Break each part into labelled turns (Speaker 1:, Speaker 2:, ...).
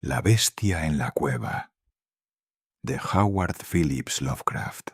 Speaker 1: La bestia en la cueva, de Howard Phillips Lovecraft.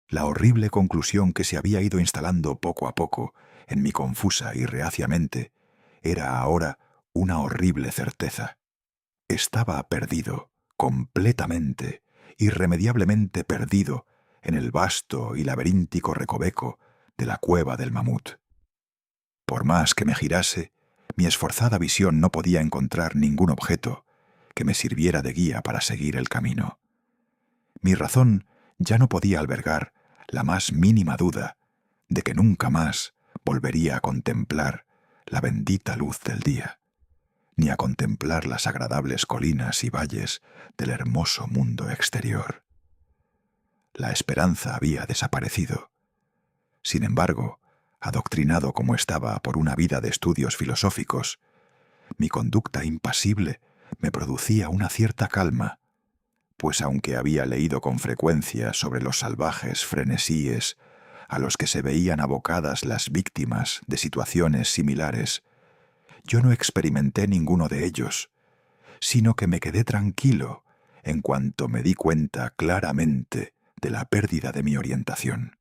Speaker 1: La horrible conclusión que se había ido instalando poco a poco en mi confusa y reacia mente era ahora una horrible certeza. Estaba perdido, completamente, irremediablemente perdido en el vasto y laberíntico recoveco de la cueva del mamut. Por más que me girase, mi esforzada visión no podía encontrar ningún objeto que me sirviera de guía para seguir el camino. Mi razón ya no podía albergar la más mínima duda de que nunca más volvería a contemplar la bendita luz del día, ni a contemplar las agradables colinas y valles del hermoso mundo exterior. La esperanza había desaparecido. Sin embargo, adoctrinado como estaba por una vida de estudios filosóficos, mi conducta impasible me producía una cierta calma, pues aunque había leído con frecuencia sobre los salvajes frenesíes a los que se veían abocadas las víctimas de situaciones similares, yo no experimenté ninguno de ellos, sino que me quedé tranquilo en cuanto me di cuenta claramente de la pérdida de mi orientación.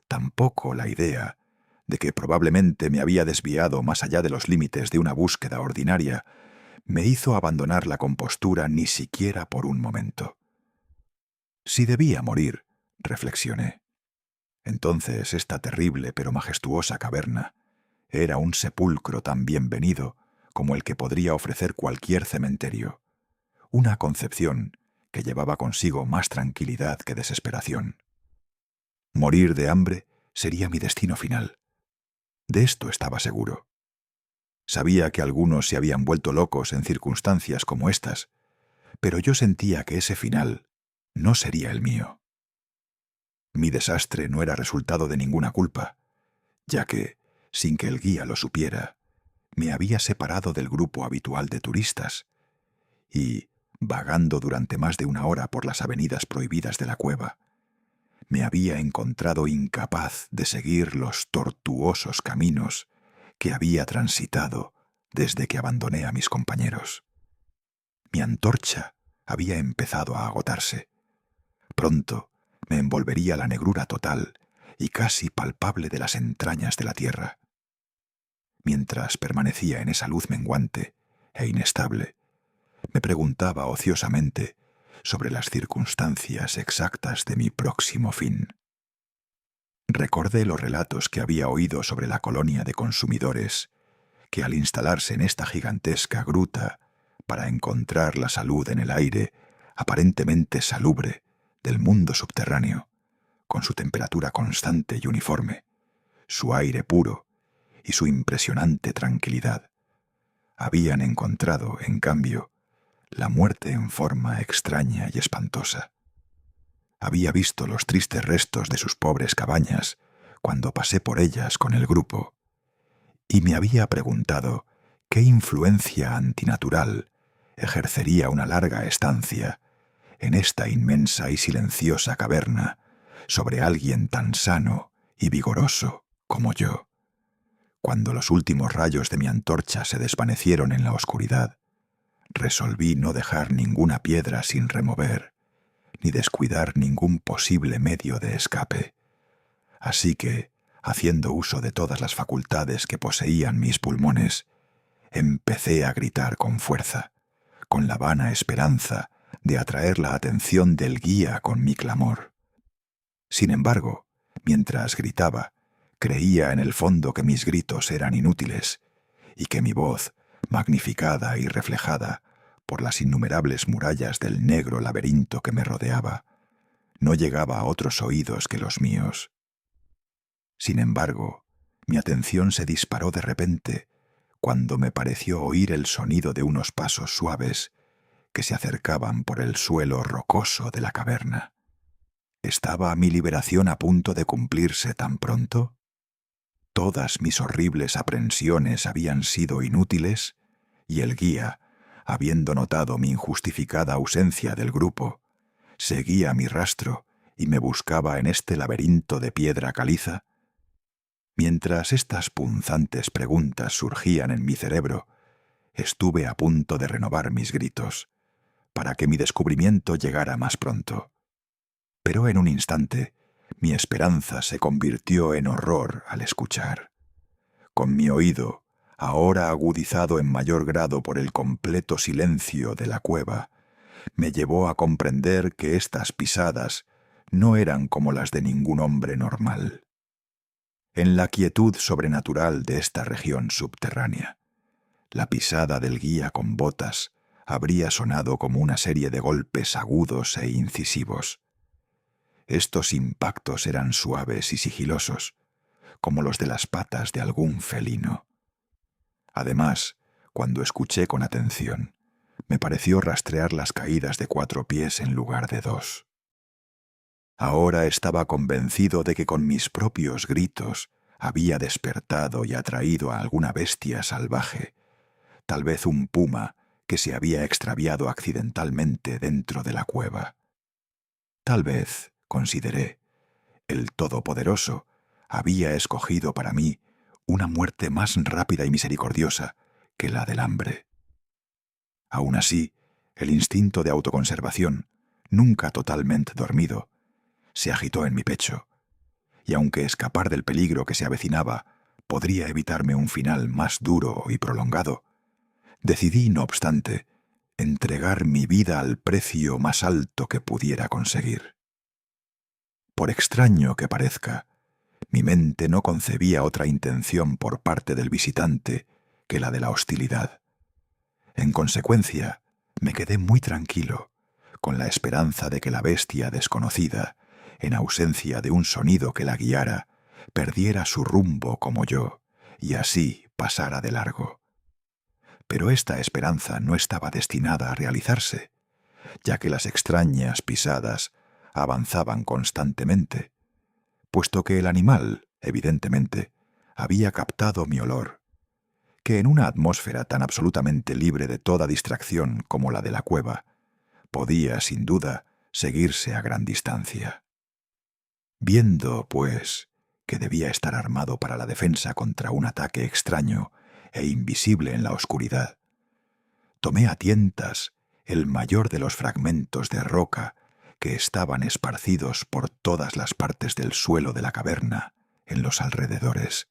Speaker 1: Tampoco la idea de que probablemente me había desviado más allá de los límites de una búsqueda ordinaria me hizo abandonar la compostura ni siquiera por un momento. Si debía morir, reflexioné, entonces esta terrible pero majestuosa caverna era un sepulcro tan bienvenido como el que podría ofrecer cualquier cementerio, una concepción que llevaba consigo más tranquilidad que desesperación. Morir de hambre sería mi destino final. De esto estaba seguro. Sabía que algunos se habían vuelto locos en circunstancias como estas, pero yo sentía que ese final no sería el mío. Mi desastre no era resultado de ninguna culpa, ya que, sin que el guía lo supiera, me había separado del grupo habitual de turistas y, vagando durante más de una hora por las avenidas prohibidas de la cueva, me había encontrado incapaz de seguir los tortuosos caminos que había transitado desde que abandoné a mis compañeros. Mi antorcha había empezado a agotarse. Pronto me envolvería la negrura total y casi palpable de las entrañas de la tierra. Mientras permanecía en esa luz menguante e inestable, me preguntaba ociosamente sobre las circunstancias exactas de mi próximo fin. Recordé los relatos que había oído sobre la colonia de consumidores que al instalarse en esta gigantesca gruta para encontrar la salud en el aire aparentemente salubre del mundo subterráneo, con su temperatura constante y uniforme, su aire puro y su impresionante tranquilidad, habían encontrado, en cambio, la muerte en forma extraña y espantosa. Había visto los tristes restos de sus pobres cabañas cuando pasé por ellas con el grupo, y me había preguntado qué influencia antinatural ejercería una larga estancia en esta inmensa y silenciosa caverna sobre alguien tan sano y vigoroso como yo. Cuando los últimos rayos de mi antorcha se desvanecieron en la oscuridad, resolví no dejar ninguna piedra sin remover, ni descuidar ningún posible medio de escape. Así que, haciendo uso de todas las facultades que poseían mis pulmones, empecé a gritar con fuerza, con la vana esperanza de atraer la atención del guía con mi clamor. Sin embargo, mientras gritaba, creía en el fondo que mis gritos eran inútiles y que mi voz, magnificada y reflejada por las innumerables murallas del negro laberinto que me rodeaba, no llegaba a otros oídos que los míos. Sin embargo, mi atención se disparó de repente cuando me pareció oír el sonido de unos pasos suaves que se acercaban por el suelo rocoso de la caverna. ¿Estaba mi liberación a punto de cumplirse tan pronto? Todas mis horribles aprensiones habían sido inútiles, y el guía, habiendo notado mi injustificada ausencia del grupo, seguía mi rastro y me buscaba en este laberinto de piedra caliza. Mientras estas punzantes preguntas surgían en mi cerebro, estuve a punto de renovar mis gritos, para que mi descubrimiento llegara más pronto. Pero en un instante, mi esperanza se convirtió en horror al escuchar. Con mi oído, ahora agudizado en mayor grado por el completo silencio de la cueva, me llevó a comprender que estas pisadas no eran como las de ningún hombre normal. En la quietud sobrenatural de esta región subterránea, la pisada del guía con botas habría sonado como una serie de golpes agudos e incisivos. Estos impactos eran suaves y sigilosos, como los de las patas de algún felino. Además, cuando escuché con atención, me pareció rastrear las caídas de 4 pies en lugar de 2. Ahora estaba convencido de que con mis propios gritos había despertado y atraído a alguna bestia salvaje, tal vez un puma que se había extraviado accidentalmente dentro de la cueva. Tal vez, consideré, el Todopoderoso había escogido para mí una muerte más rápida y misericordiosa que la del hambre. Aún así, el instinto de autoconservación, nunca totalmente dormido, se agitó en mi pecho, y aunque escapar del peligro que se avecinaba podría evitarme un final más duro y prolongado, decidí, no obstante, entregar mi vida al precio más alto que pudiera conseguir. Por extraño que parezca, mi mente no concebía otra intención por parte del visitante que la de la hostilidad. En consecuencia, me quedé muy tranquilo, con la esperanza de que la bestia desconocida, en ausencia de un sonido que la guiara, perdiera su rumbo como yo, y así pasara de largo. Pero esta esperanza no estaba destinada a realizarse, ya que las extrañas pisadas avanzaban constantemente, puesto que el animal, evidentemente, había captado mi olor, que en una atmósfera tan absolutamente libre de toda distracción como la de la cueva, podía, sin duda, seguirse a gran distancia. Viendo, pues, que debía estar armado para la defensa contra un ataque extraño e invisible en la oscuridad, tomé a tientas el mayor de los fragmentos de roca que estaban esparcidos por todas las partes del suelo de la caverna en los alrededores,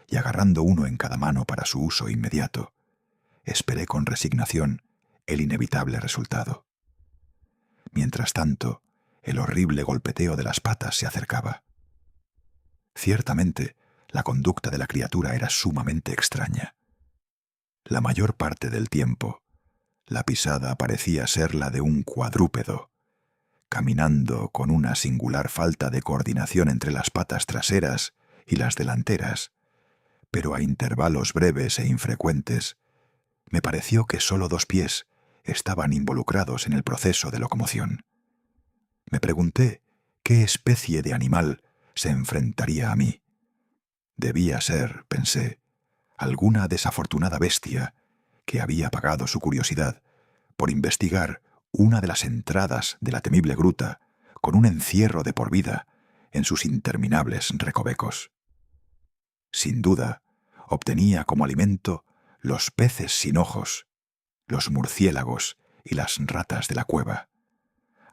Speaker 1: y agarrando uno en cada mano para su uso inmediato, esperé con resignación el inevitable resultado. Mientras tanto, el horrible golpeteo de las patas se acercaba. Ciertamente, la conducta de la criatura era sumamente extraña. La mayor parte del tiempo, la pisada parecía ser la de un cuadrúpedo, caminando con una singular falta de coordinación entre las patas traseras y las delanteras, pero a intervalos breves e infrecuentes, me pareció que solo 2 pies estaban involucrados en el proceso de locomoción. Me pregunté qué especie de animal se enfrentaría a mí. Debía ser, pensé, alguna desafortunada bestia que había pagado su curiosidad por investigar una de las entradas de la temible gruta con un encierro de por vida en sus interminables recovecos. Sin duda, obtenía como alimento los peces sin ojos, los murciélagos y las ratas de la cueva,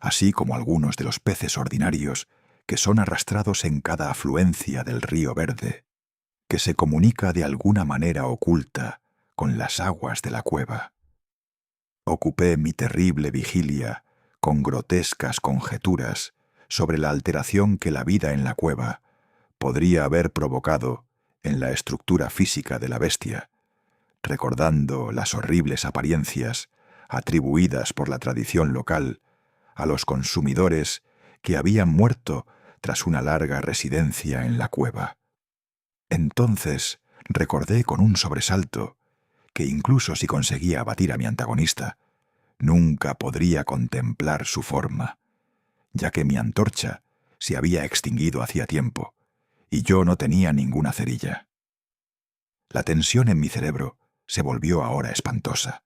Speaker 1: así como algunos de los peces ordinarios que son arrastrados en cada afluencia del río Verde, que se comunica de alguna manera oculta con las aguas de la cueva. Ocupé mi terrible vigilia con grotescas conjeturas sobre la alteración que la vida en la cueva podría haber provocado en la estructura física de la bestia, recordando las horribles apariencias atribuidas por la tradición local a los consumidores que habían muerto tras una larga residencia en la cueva. Entonces recordé con un sobresalto que incluso si conseguía abatir a mi antagonista, nunca podría contemplar su forma, ya que mi antorcha se había extinguido hacía tiempo y yo no tenía ninguna cerilla. La tensión en mi cerebro se volvió ahora espantosa.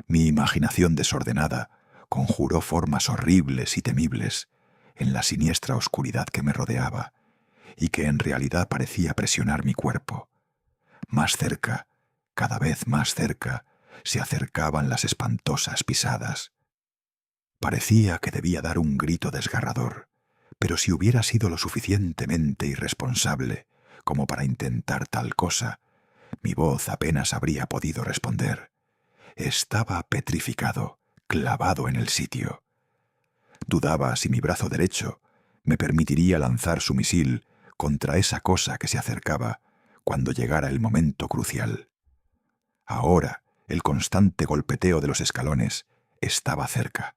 Speaker 1: Mi imaginación desordenada conjuró formas horribles y temibles en la siniestra oscuridad que me rodeaba, y que en realidad parecía presionar mi cuerpo. Más cerca, cada vez más cerca, se acercaban las espantosas pisadas. Parecía que debía dar un grito desgarrador, pero si hubiera sido lo suficientemente irresponsable como para intentar tal cosa, mi voz apenas habría podido responder. Estaba petrificado, clavado en el sitio. Dudaba si mi brazo derecho me permitiría lanzar su misil contra esa cosa que se acercaba cuando llegara el momento crucial. Ahora, el constante golpeteo de los escalones estaba cerca,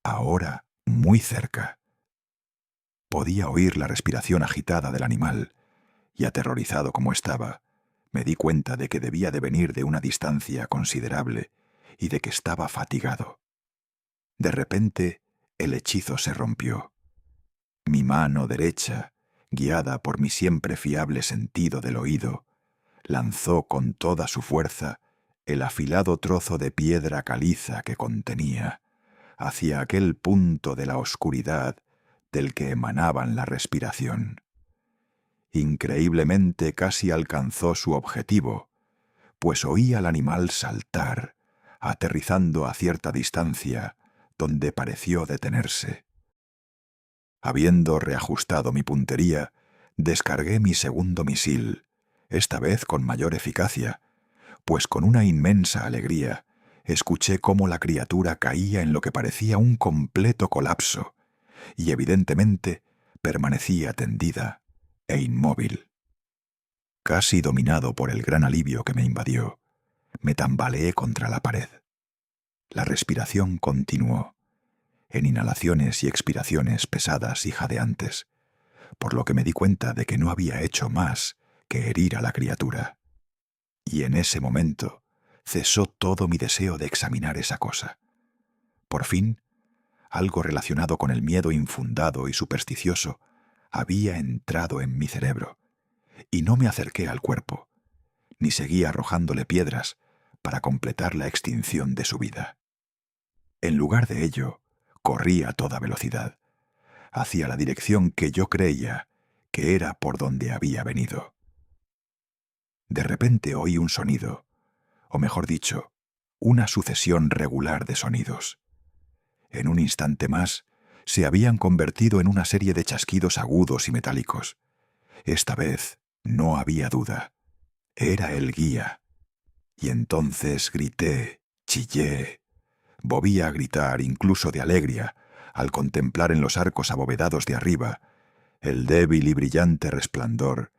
Speaker 1: ahora muy cerca. Podía oír la respiración agitada del animal, y aterrorizado como estaba, me di cuenta de que debía de venir de una distancia considerable y de que estaba fatigado. De repente, el hechizo se rompió. Mi mano derecha, guiada por mi siempre fiable sentido del oído, lanzó con toda su fuerza el afilado trozo de piedra caliza que contenía hacia aquel punto de la oscuridad del que emanaban la respiración. Increíblemente casi alcanzó su objetivo, pues oí al animal saltar, aterrizando a cierta distancia, donde pareció detenerse. Habiendo reajustado mi puntería, descargué mi segundo misil, esta vez con mayor eficacia, pues con una inmensa alegría escuché cómo la criatura caía en lo que parecía un completo colapso, y evidentemente permanecía tendida e inmóvil. Casi dominado por el gran alivio que me invadió, me tambaleé contra la pared. La respiración continuó, en inhalaciones y expiraciones pesadas y jadeantes, por lo que me di cuenta de que no había hecho más que herir a la criatura. Y en ese momento cesó todo mi deseo de examinar esa cosa. Por fin, algo relacionado con el miedo infundado y supersticioso había entrado en mi cerebro, y no me acerqué al cuerpo, ni seguí arrojándole piedras para completar la extinción de su vida. En lugar de ello, corrí a toda velocidad, hacia la dirección que yo creía que era por donde había venido. De repente oí un sonido, o mejor dicho, una sucesión regular de sonidos. En un instante más, se habían convertido en una serie de chasquidos agudos y metálicos. Esta vez no había duda. Era el guía. Y entonces grité, chillé. Volví a gritar incluso de alegría al contemplar en los arcos abovedados de arriba el débil y brillante resplandor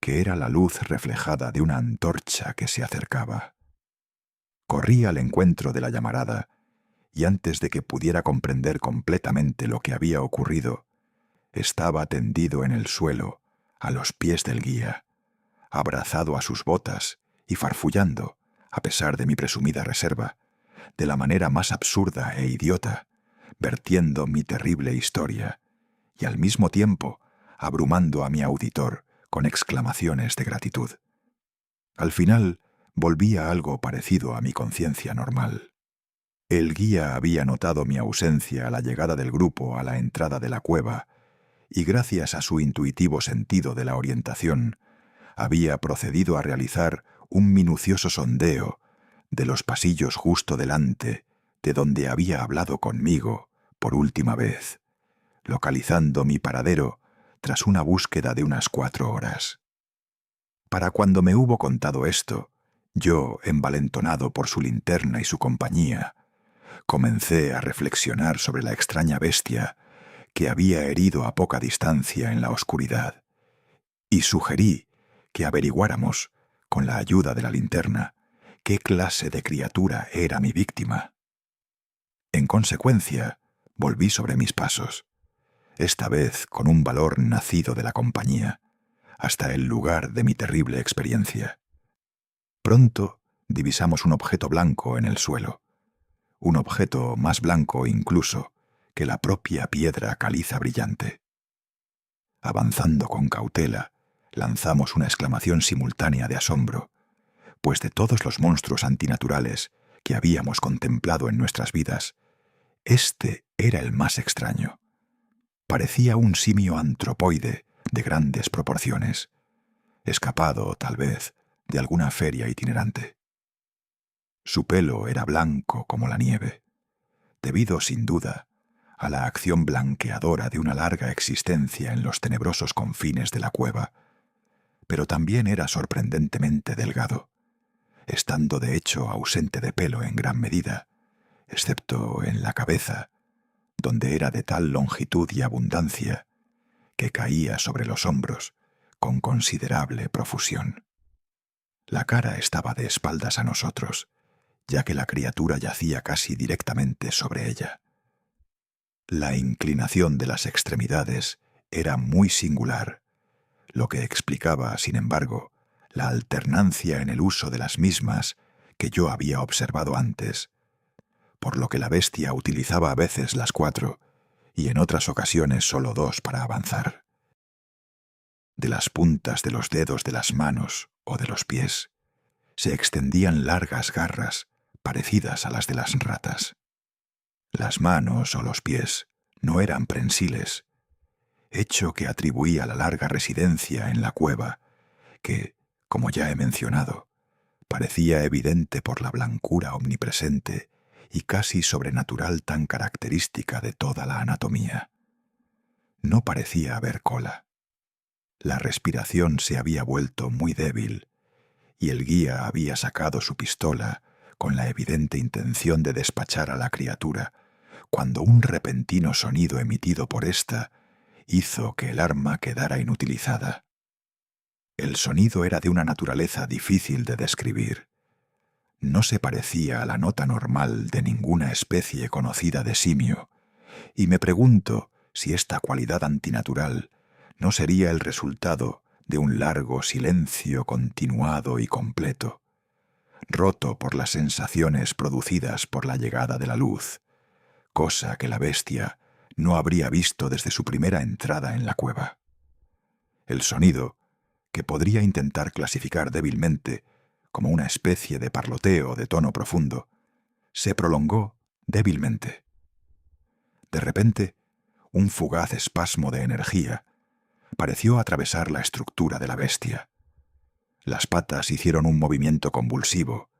Speaker 1: que era la luz reflejada de una antorcha que se acercaba. Corrí al encuentro de la llamarada, y antes de que pudiera comprender completamente lo que había ocurrido, estaba tendido en el suelo, a los pies del guía, abrazado a sus botas y farfullando, a pesar de mi presumida reserva, de la manera más absurda e idiota, vertiendo mi terrible historia, y al mismo tiempo abrumando a mi auditor con exclamaciones de gratitud. Al final, volví a algo parecido a mi conciencia normal. El guía había notado mi ausencia a la llegada del grupo a la entrada de la cueva, y gracias a su intuitivo sentido de la orientación, había procedido a realizar un minucioso sondeo de los pasillos justo delante de donde había hablado conmigo por última vez, localizando mi paradero tras una búsqueda de unas 4 horas. Para cuando me hubo contado esto, yo, envalentonado por su linterna y su compañía, comencé a reflexionar sobre la extraña bestia que había herido a poca distancia en la oscuridad, y sugerí que averiguáramos, con la ayuda de la linterna, qué clase de criatura era mi víctima. En consecuencia, volví sobre mis pasos, esta vez con un valor nacido de la compañía, hasta el lugar de mi terrible experiencia. Pronto divisamos un objeto blanco en el suelo, un objeto más blanco incluso que la propia piedra caliza brillante. Avanzando con cautela, lanzamos una exclamación simultánea de asombro, pues de todos los monstruos antinaturales que habíamos contemplado en nuestras vidas, este era el más extraño. Parecía un simio antropoide de grandes proporciones, escapado, tal vez, de alguna feria itinerante. Su pelo era blanco como la nieve, debido, sin duda, a la acción blanqueadora de una larga existencia en los tenebrosos confines de la cueva, pero también era sorprendentemente delgado, estando de hecho ausente de pelo en gran medida, excepto en la cabeza, donde era de tal longitud y abundancia que caía sobre los hombros con considerable profusión. La cara estaba de espaldas a nosotros, ya que la criatura yacía casi directamente sobre ella. La inclinación de las extremidades era muy singular, lo que explicaba, sin embargo, la alternancia en el uso de las mismas que yo había observado antes, por lo que la bestia utilizaba a veces las 4 y en otras ocasiones solo 2 para avanzar. De las puntas de los dedos de las manos o de los pies se extendían largas garras parecidas a las de las ratas. Las manos o los pies no eran prensiles, hecho que atribuía la larga residencia en la cueva, que, como ya he mencionado, parecía evidente por la blancura omnipresente y casi sobrenatural tan característica de toda la anatomía. No parecía haber cola. La respiración se había vuelto muy débil, y el guía había sacado su pistola con la evidente intención de despachar a la criatura, cuando un repentino sonido emitido por ésta hizo que el arma quedara inutilizada. El sonido era de una naturaleza difícil de describir. No se parecía a la nota normal de ninguna especie conocida de simio, y me pregunto si esta cualidad antinatural no sería el resultado de un largo silencio continuado y completo, roto por las sensaciones producidas por la llegada de la luz, cosa que la bestia no habría visto desde su primera entrada en la cueva. El sonido, que podría intentar clasificar débilmente como una especie de parloteo de tono profundo, se prolongó débilmente. De repente, un fugaz espasmo de energía pareció atravesar la estructura de la bestia. Las patas hicieron un movimiento convulsivo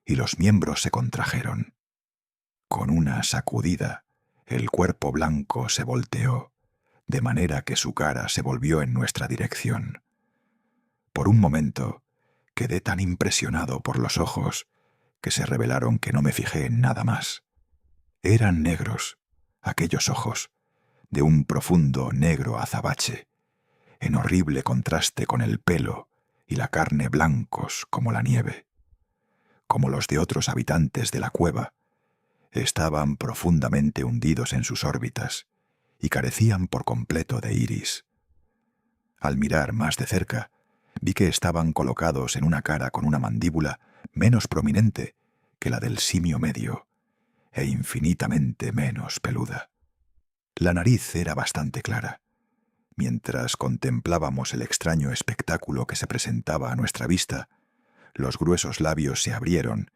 Speaker 1: y los miembros se contrajeron. Con una sacudida, el cuerpo blanco se volteó, de manera que su cara se volvió en nuestra dirección. Por un momento, quedé tan impresionado por los ojos que se revelaron que no me fijé en nada más. Eran negros, aquellos ojos, de un profundo negro azabache, en horrible contraste con el pelo y la carne blancos como la nieve. Como los de otros habitantes de la cueva, estaban profundamente hundidos en sus órbitas y carecían por completo de iris. Al mirar más de cerca, vi que estaban colocados en una cara con una mandíbula menos prominente que la del simio medio e infinitamente menos peluda. La nariz era bastante clara. Mientras contemplábamos el extraño espectáculo que se presentaba a nuestra vista, los gruesos labios se abrieron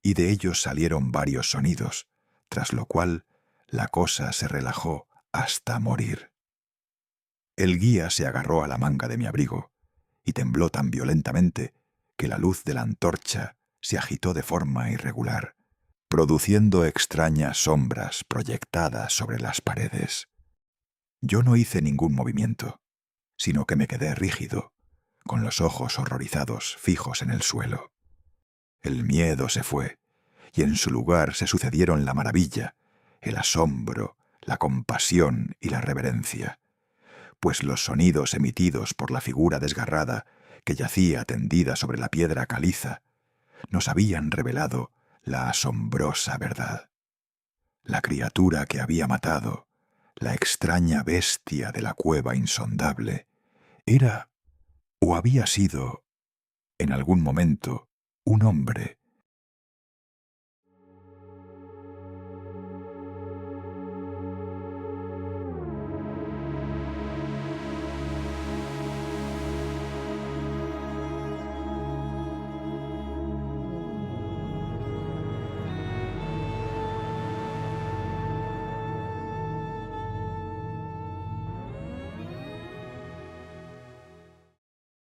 Speaker 1: y de ellos salieron varios sonidos, tras lo cual la cosa se relajó hasta morir. El guía se agarró a la manga de mi abrigo y tembló tan violentamente que la luz de la antorcha se agitó de forma irregular, produciendo extrañas sombras proyectadas sobre las paredes. Yo no hice ningún movimiento, sino que me quedé rígido, con los ojos horrorizados fijos en el suelo. El miedo se fue, y en su lugar se sucedieron la maravilla, el asombro, la compasión y la reverencia, pues los sonidos emitidos por la figura desgarrada que yacía tendida sobre la piedra caliza nos habían revelado la asombrosa verdad. La criatura que había matado, la extraña bestia de la cueva insondable, era o había sido, en algún momento, un hombre